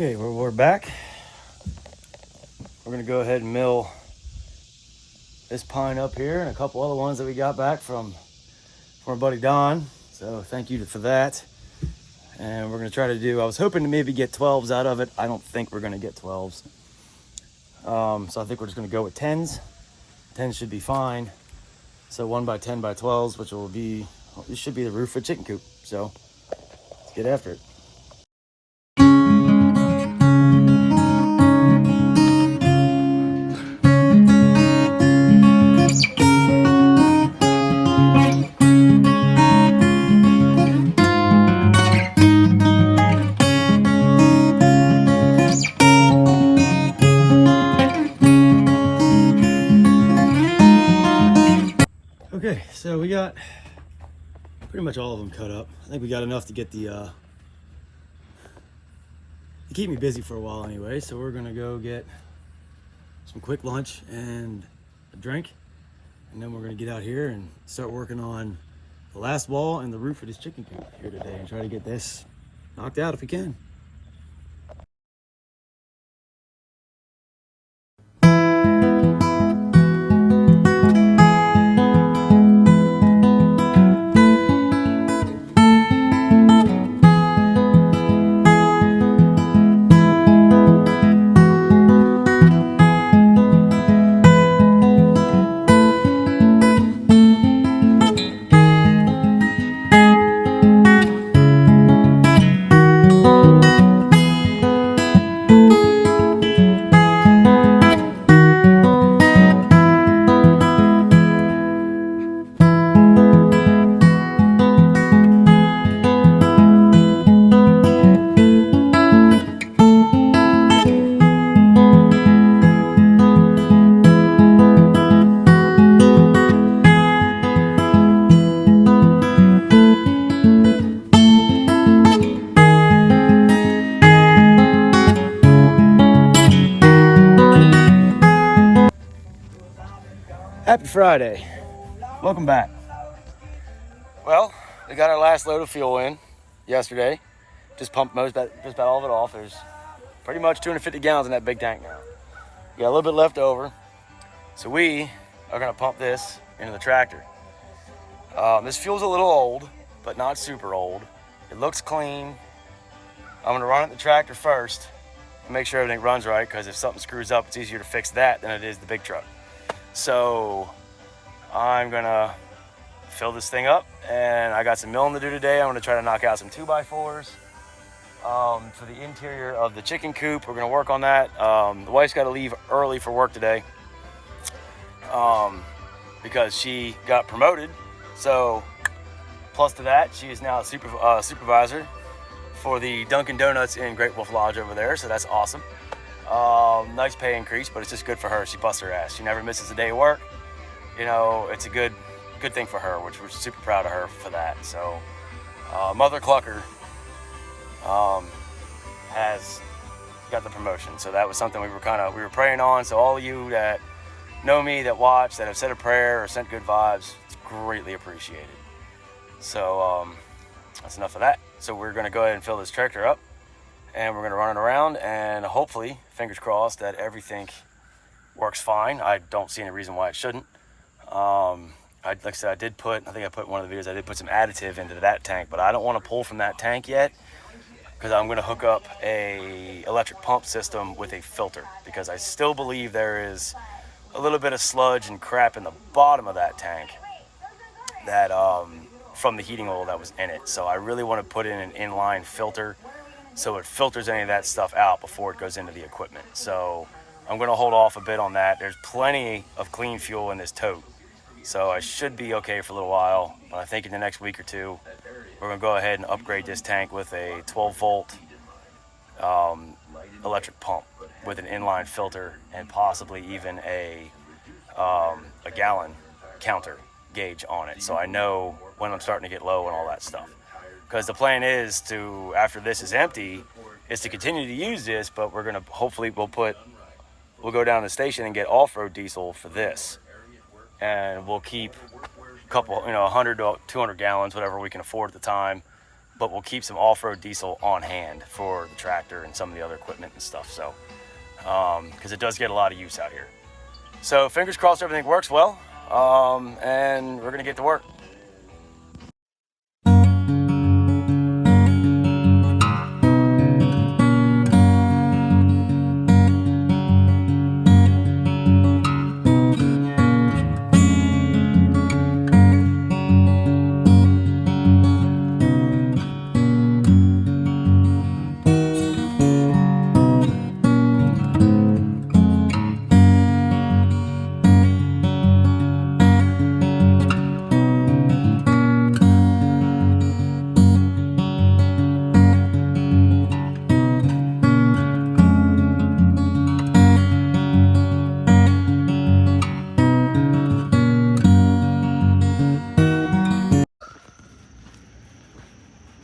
Okay, we're back. We're gonna go ahead and mill this pine up here and a couple other ones that we got back from our buddy Don. So thank you for that. And we're gonna try to do, I was hoping to maybe get 12s out of it. I don't think we're gonna get 12s. So I think we're just gonna go with 10s. 10s should be fine. So 1 by 10 by 12s, which will be, this should be the roof of a chicken coop. So let's get after it. Okay, so we got pretty much all of them cut up. I think we got enough to get the to keep me busy for a while anyway. So we're gonna go get some quick lunch and a drink, and then we're gonna get out here and start working on the last wall and the roof of this chicken coop here today and try to get this knocked out if we can. Happy Friday. Welcome back. Well, we got our last load of fuel in yesterday. Just pumped just about all of it off. There's pretty much 250 gallons in that big tank now. We got a little bit left over. So we are gonna pump this into the tractor. This fuel's a little old, but not super old. It looks clean. I'm gonna run it in the tractor first and make sure everything runs right, because if something screws up, it's easier to fix that than it is the big truck. So I'm gonna fill this thing up, and I got some milling to do today. I'm gonna try to knock out some 2x4s for the interior of the chicken coop. We're gonna work on that. The wife's got to leave early for work today because she got promoted. So plus to that, she is now a supervisor for the Dunkin' Donuts in Great Wolf Lodge over there. So that's awesome. Nice pay increase, but it's just good for her. She busts her ass. She never misses a day of work. You know, it's a good thing for her, which we're super proud of her for that. So Mother Clucker has got the promotion. So that was something we were praying on. So all of you that know me, that watch, that have said a prayer or sent good vibes, it's greatly appreciated. So that's enough of that. So we're going to go ahead and fill this tractor up, and we're going to run it around, and hopefully, fingers crossed, that everything works fine. I don't see any reason why it shouldn't. Like I said, I think I put one of the videos, I did put some additive into that tank, but I don't want to pull from that tank yet, because I'm going to hook up a electric pump system with a filter, because I still believe there is a little bit of sludge and crap in the bottom of that tank that from the heating oil that was in it. So I really want to put in an inline filter so it filters any of that stuff out before it goes into the equipment. So I'm going to hold off a bit on that. There's plenty of clean fuel in this tote, so I should be okay for a little while. But I think in the next week or two, we're going to go ahead and upgrade this tank with a 12-volt electric pump with an inline filter, and possibly even a gallon counter gauge on it, so I know when I'm starting to get low and all that stuff. Because the plan is to, after this is empty, is to continue to use this, but we're gonna hopefully we'll go down to the station and get off-road diesel for this, and we'll keep a couple, 100 to 200 gallons, whatever we can afford at the time, but we'll keep some off-road diesel on hand for the tractor and some of the other equipment and stuff. So, because it does get a lot of use out here. So fingers crossed everything works well, and we're gonna get to work.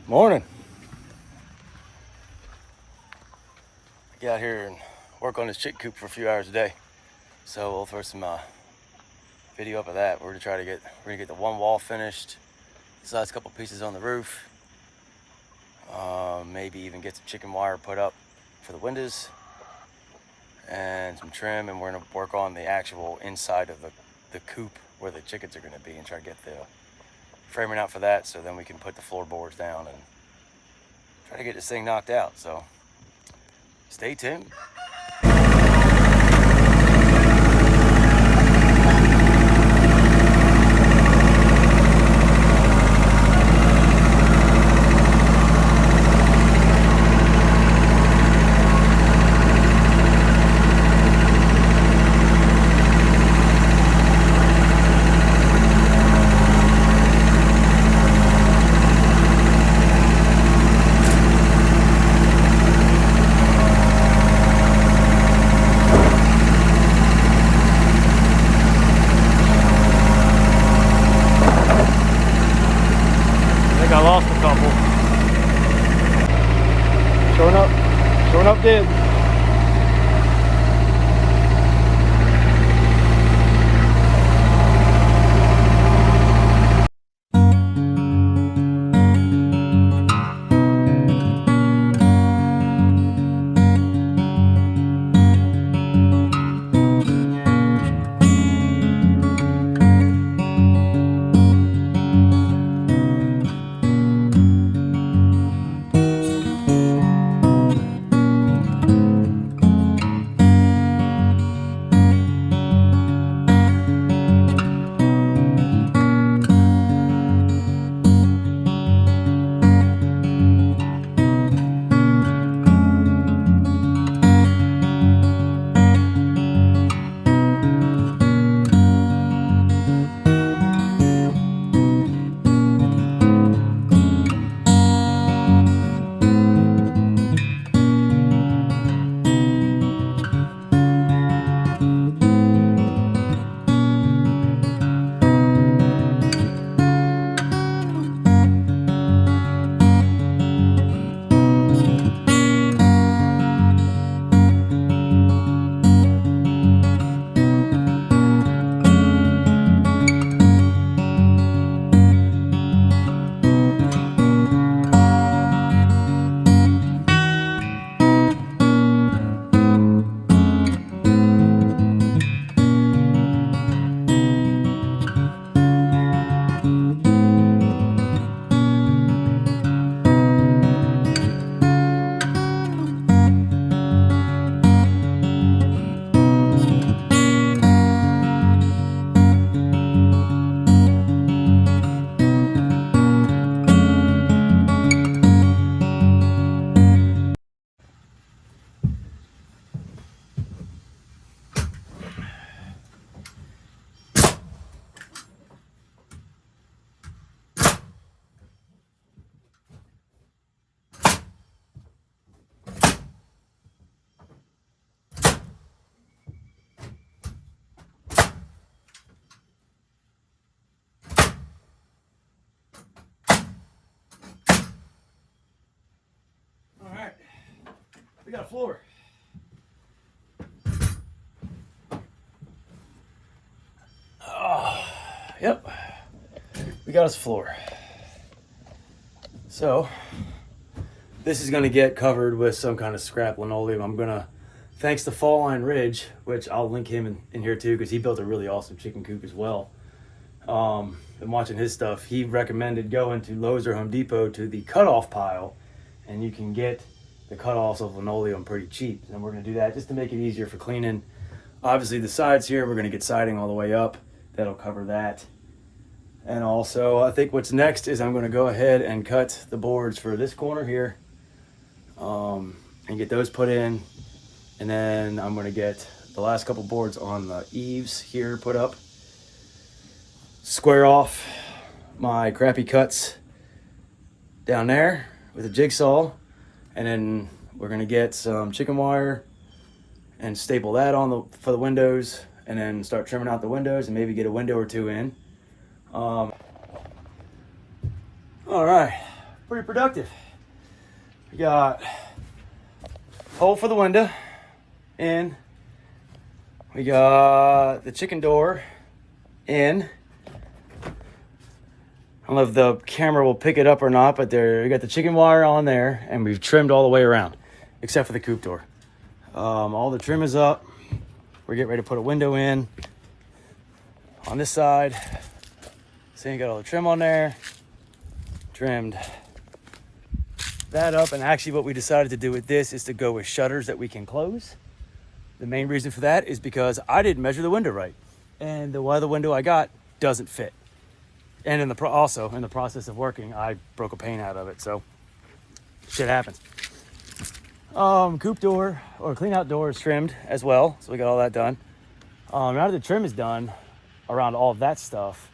Morning. Get out here and work on this chick coop for a few hours a day. So we'll throw some video up of that. We're gonna get the one wall finished. This last couple pieces on the roof. Maybe even get some chicken wire put up for the windows and some trim, and we're gonna work on the actual inside of the coop where the chickens are gonna be and try to get the framing out for that, so then we can put the floorboards down and try to get this thing knocked out. So stay tuned. I lost a couple. Showing up dead. We got a floor. Oh, yep. We got us a floor. So this is going to get covered with some kind of scrap linoleum. I'm going to, thanks to Fall Line Ridge, which I'll link him in here too, because he built a really awesome chicken coop as well. Been watching his stuff. He recommended going to Lowe's or Home Depot to the cutoff pile, and you can get the cutoffs of linoleum pretty cheap. And we're going to do that just to make it easier for cleaning. Obviously the sides here, we're going to get siding all the way up. That'll cover that. And also I think what's next is I'm going to go ahead and cut the boards for this corner here, and get those put in. And then I'm going to get the last couple boards on the eaves here put up. Square off my crappy cuts down there with a jigsaw, and then we're gonna get some chicken wire and staple that on for the windows, and then start trimming out the windows and maybe get a window or two in. All right, pretty productive. We got hole for the window in. We got the chicken door in. I don't know if the camera will pick it up or not, but we got the chicken wire on there, and we've trimmed all the way around, except for the coop door. All the trim is up. We're getting ready to put a window in on this side. So you got all the trim on there. Trimmed that up, and actually what we decided to do with this is to go with shutters that we can close. The main reason for that is because I didn't measure the window right, and the other window I got doesn't fit. And also in the process of working, I broke a pane out of it, so shit happens. Coop door or clean out door is trimmed as well, so we got all that done. Now that the trim is done around all of that stuff,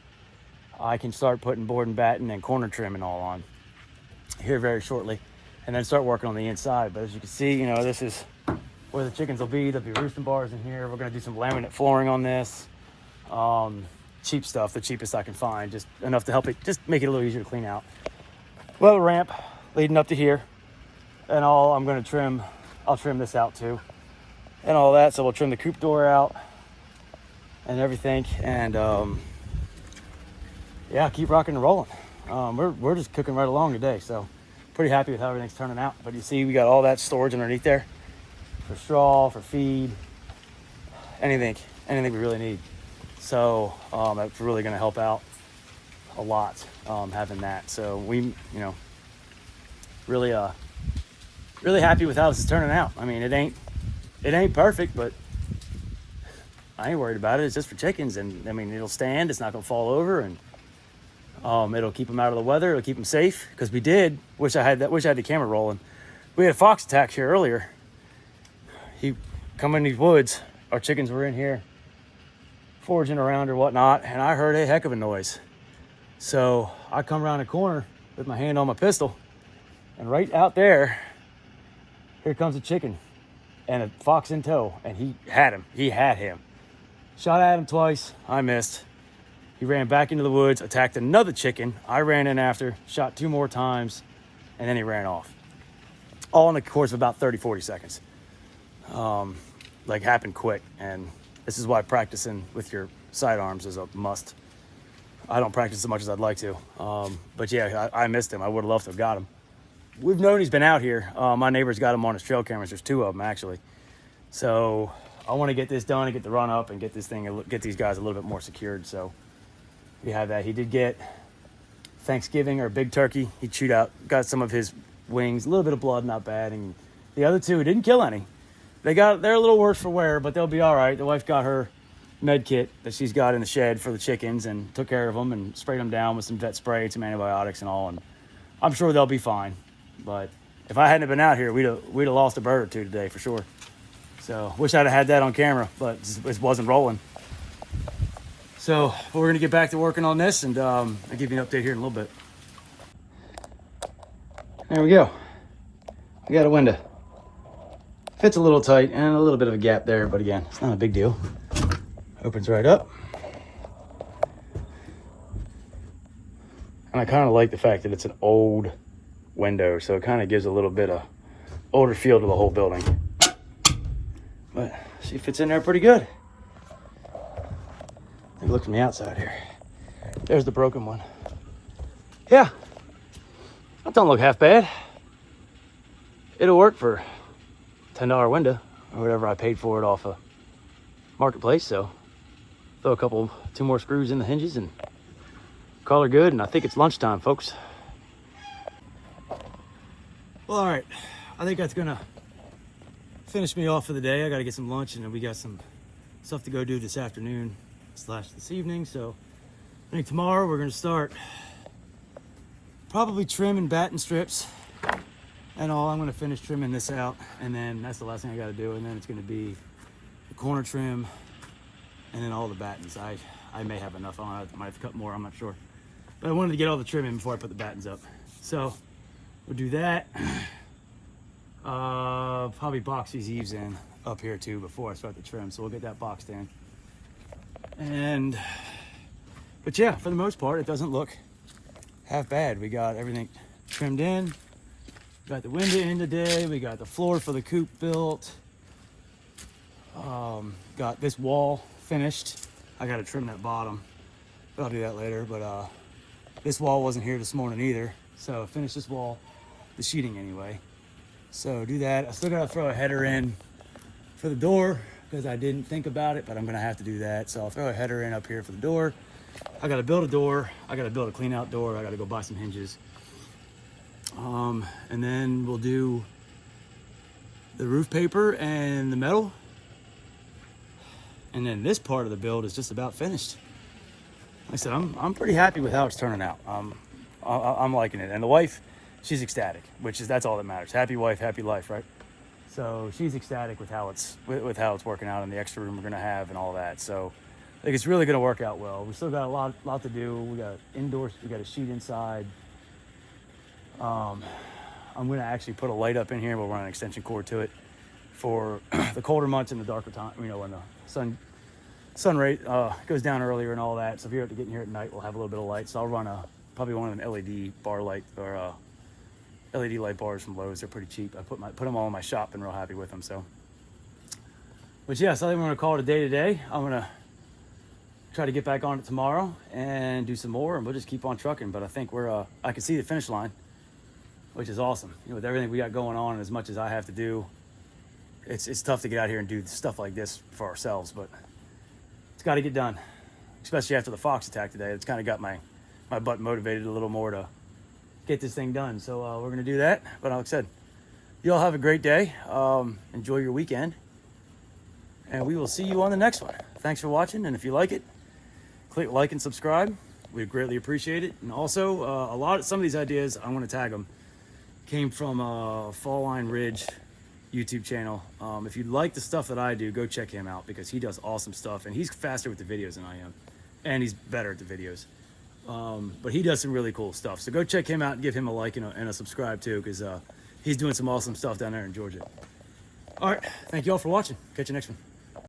I can start putting board and batten and corner trim and all on here very shortly, and then start working on the inside. But as you can see, you know, this is where the chickens will be. There'll be roosting bars in here. We're gonna do some laminate flooring on this. Cheap stuff, the cheapest I can find, just enough to help it, just make it a little easier to clean out. Well, a ramp leading up to here, and I'm going to trim, I'll trim this out too, and all that. So we'll trim the coop door out and everything, and yeah, keep rocking and rolling. We're just cooking right along today, so pretty happy with how everything's turning out. But you see, we got all that storage underneath there for straw, for feed, anything we really need. So that's really going to help out a lot, having that. So we, you know, really happy with how this is turning out. I mean, it ain't perfect, but I ain't worried about it. It's just for chickens, and I mean, it'll stand. It's not going to fall over, and it'll keep them out of the weather. It'll keep them safe, because we did. Wish I had the camera rolling. We had a fox attack here earlier. He come in these woods. Our chickens were in here foraging around or whatnot, and I heard a heck of a noise. So I come around the corner with my hand on my pistol, and right out there, here comes a chicken and a fox in tow, and he had him. Shot at him twice, I missed. He ran back into the woods, attacked another chicken. I ran in after, shot 2 more times, and then he ran off. All in the course of about 30-40 seconds. Like, happened quick, and this is why practicing with your sidearms is a must. I don't practice as much as I'd like to. But yeah, I missed him. I would have loved to have got him. We've known he's been out here. My neighbor's got him on his trail cameras. There's 2 of them, actually. So I want to get this done and get the run up and get these guys a little bit more secured. So we have that. He did get Thanksgiving or big turkey. He chewed out, got some of his wings, a little bit of blood, not bad. And the other 2 didn't kill any. They're a little worse for wear, but they'll be all right. The wife got her med kit that she's got in the shed for the chickens and took care of them and sprayed them down with some vet spray, some antibiotics and all. And I'm sure they'll be fine. But if I hadn't been out here, we'd have lost a bird or 2 today for sure. So wish I'd have had that on camera, but it wasn't rolling. So we're gonna get back to working on this, and I'll give you an update here in a little bit. There we go. We got a window. Fits a little tight and a little bit of a gap there, but again, it's not a big deal. Opens right up. And I kind of like the fact that it's an old window, so it kind of gives a little bit of older feel to the whole building. But she fits in there pretty good. Take a look from the outside here. There's the broken one. Yeah, That don't look half bad. It'll work for $10 window or whatever I paid for it off of Marketplace. So throw two more screws in the hinges and call her good. And I think it's lunchtime, folks. Well, all right. I think that's gonna finish me off for the day. I gotta get some lunch, and then we got some stuff to go do this afternoon / this evening. So I think tomorrow we're gonna start probably trimming batten strips and all. I'm gonna finish trimming this out, and then that's the last thing I gotta do. And then it's gonna be the corner trim and then all the battens. I may have enough on. I might have to cut more, I'm not sure. But I wanted to get all the trim in before I put the battens up. So we'll do that. Probably box these eaves in up here too before I start the trim. So we'll get that boxed in. But yeah, for the most part, it doesn't look half bad. We got everything trimmed in. Got the window in today. We got the floor for the coop built. Got this wall finished. I got to trim that bottom, but I'll do that later. But this wall wasn't here this morning either, so finish this wall, the sheeting anyway. So do that. I still got to throw a header in for the door because I didn't think about it, but I'm gonna have to do that. So I'll throw a header in up here for the door. I got to build a door. I got to build a clean out door. I got to go buy some hinges. And then we'll do the roof paper and the metal. And then this part of the build is just about finished. Like I said, I'm pretty happy with how it's turning out. I'm liking it. And the wife, she's ecstatic, that's all that matters. Happy wife, happy life, right? So she's ecstatic with how it's working out and the extra room we're gonna have and all that. So I think it's really gonna work out well. We still got a lot to do. We got indoors, we got a sheet inside. I'm gonna actually put a light up in here. We'll run an extension cord to it for the colder months and the darker time, when the sun rate goes down earlier and all that. So if you're getting here at night, we'll have a little bit of light. So I'll run probably one of them LED bar light or LED light bars from Lowe's. They're pretty cheap. I put them all in my shop and real happy with them. So, but yeah, so I think we're gonna call it a day today. I'm gonna try to get back on it tomorrow and do some more, and we'll just keep on trucking. But I think I can see the finish line, which is awesome. With everything we got going on, and as much as I have to do, it's tough to get out here and do stuff like this for ourselves, but it's got to get done, especially after the fox attack today. It's kind of got my butt motivated a little more to get this thing done. So we're going to do that. But like I said, you all have a great day. Enjoy your weekend, and we will see you on the next one. Thanks for watching, and if you like it, click like and subscribe. We'd greatly appreciate it. And also, some of these ideas, I want to tag them, came from Fall Line Ridge YouTube channel. If you like the stuff that I do, go check him out because he does awesome stuff, and he's faster with the videos than I am, and he's better at the videos. But he does some really cool stuff. So go check him out and give him a like and a subscribe too, because he's doing some awesome stuff down there in Georgia. All right, thank you all for watching. Catch you next one.